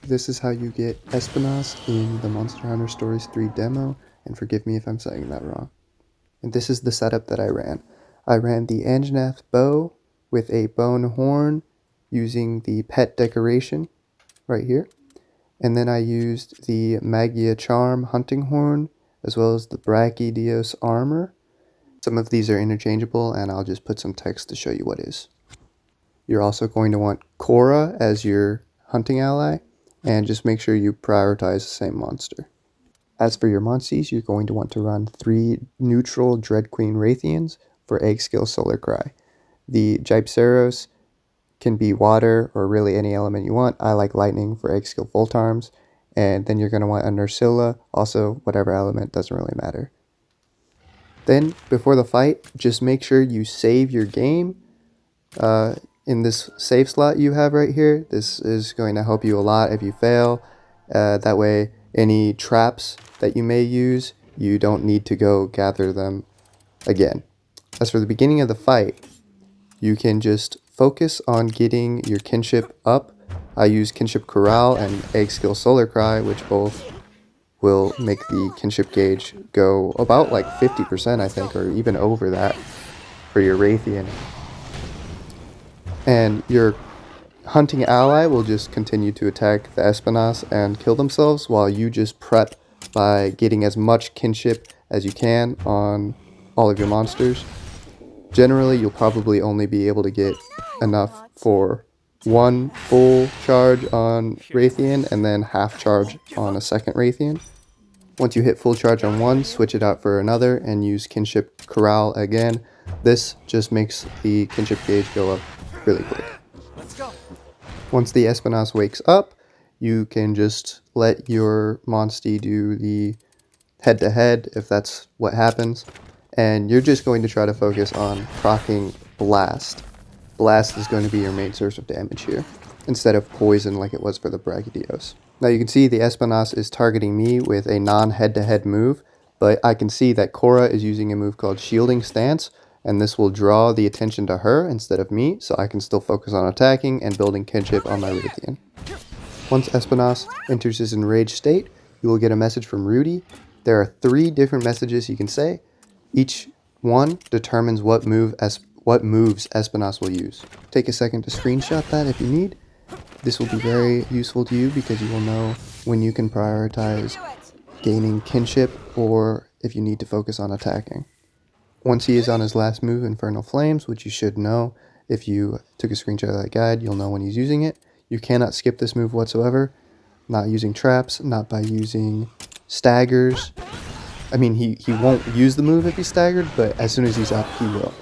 This is how you get espinas in the Monster Hunter Stories 3 demo, and forgive me if I'm saying that wrong. And this is the setup that I ran. I ran the Anjanath bow with a bone horn using the pet decoration right here. And then I used the Magia Charm hunting horn as well as the Brachydios armor. Some of these are interchangeable and I'll just put some text to show you what is. You're also going to want Korra as your hunting ally, and just make sure you prioritize the same monster. As for your monsties, you're going to want to run 3 neutral Dread Queen Raytheons for Egg Skill Solar Cry. The Gypceros can be water or really any element you want. I like lightning for Egg Skill Volt Arms. And then you're going to want a Nursilla, also whatever element, doesn't really matter. Then, before the fight, just make sure you save your game. In this save slot you have right here, this is going to help you a lot if you fail. That way, any traps that you may use, you don't need to go gather them again. As for the beginning of the fight, you can just focus on getting your kinship up. I use Kinship Corral and Egg Skill Solar Cry, which both will make the kinship gauge go about like 50%, I think, or even over that for your Raytheon. And your hunting ally will just continue to attack the espinas and kill themselves while you just prep by getting as much kinship as you can on all of your monsters. Generally, you'll probably only be able to get enough for 1 full charge on Raytheon and then half charge on a second Raytheon. Once you hit full charge on one, switch it out for another and use Kinship Corral again. This just makes the kinship gauge go up really quick. Once the espinas wakes up, you can just let your monstie do the head-to-head if that's what happens. And you're just going to try to focus on proccing Blast. Blast is going to be your main source of damage here, instead of poison like it was for the Brachydios. Now you can see the Espinas is targeting me with a non-head-to-head move, but I can see that Korra is using a move called Shielding Stance, and this will draw the attention to her instead of me, so I can still focus on attacking and building kinship on my Raytheon. Once Espinas enters his enraged state, you will get a message from Rudy. There are 3 different messages you can say. Each one determines what moves Espinas will use. Take a second to screenshot that if you need. This will be very useful to you because you will know when you can prioritize gaining kinship or if you need to focus on attacking. Once he is on his last move, Infernal Flames, which you should know if you took a screenshot of that guide, you'll know when he's using it. You cannot skip this move whatsoever, not using traps, not by using staggers. I mean, he won't use the move if he's staggered, but as soon as he's up, he will.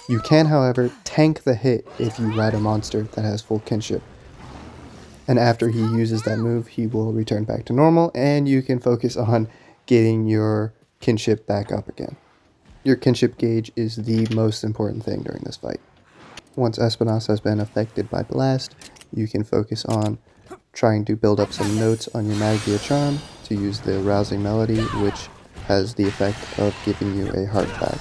You can, however, tank the hit if you ride a monster that has full kinship. And after he uses that move, he will return back to normal, and you can focus on getting your kinship back up again. Your kinship gauge is the most important thing during this fight. Once Espinas has been affected by Blast, you can focus on trying to build up some notes on your Magia Charm to use the Rousing Melody, which has the effect of giving you a heart back.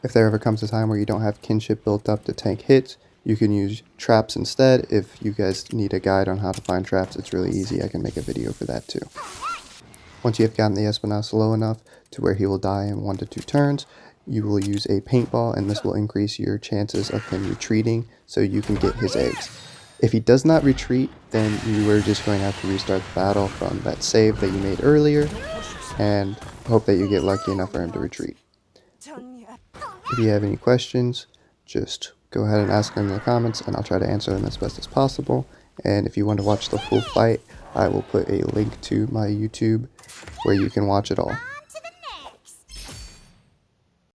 If there ever comes a time where you don't have kinship built up to tank hits, you can use traps instead. If you guys need a guide on how to find traps, it's really easy. I can make a video for that too. Once you have gotten the Espinas low enough to where he will die in 1 to 2 turns, you will use a paintball, and this will increase your chances of him retreating so you can get his eggs. If he does not retreat, then you are just going to have to restart the battle from that save that you made earlier and hope that you get lucky enough for him to retreat. If you have any questions, just go ahead and ask them in the comments and I'll try to answer them as best as possible. And if you want to watch the full fight, I will put a link to my YouTube where you can watch it all.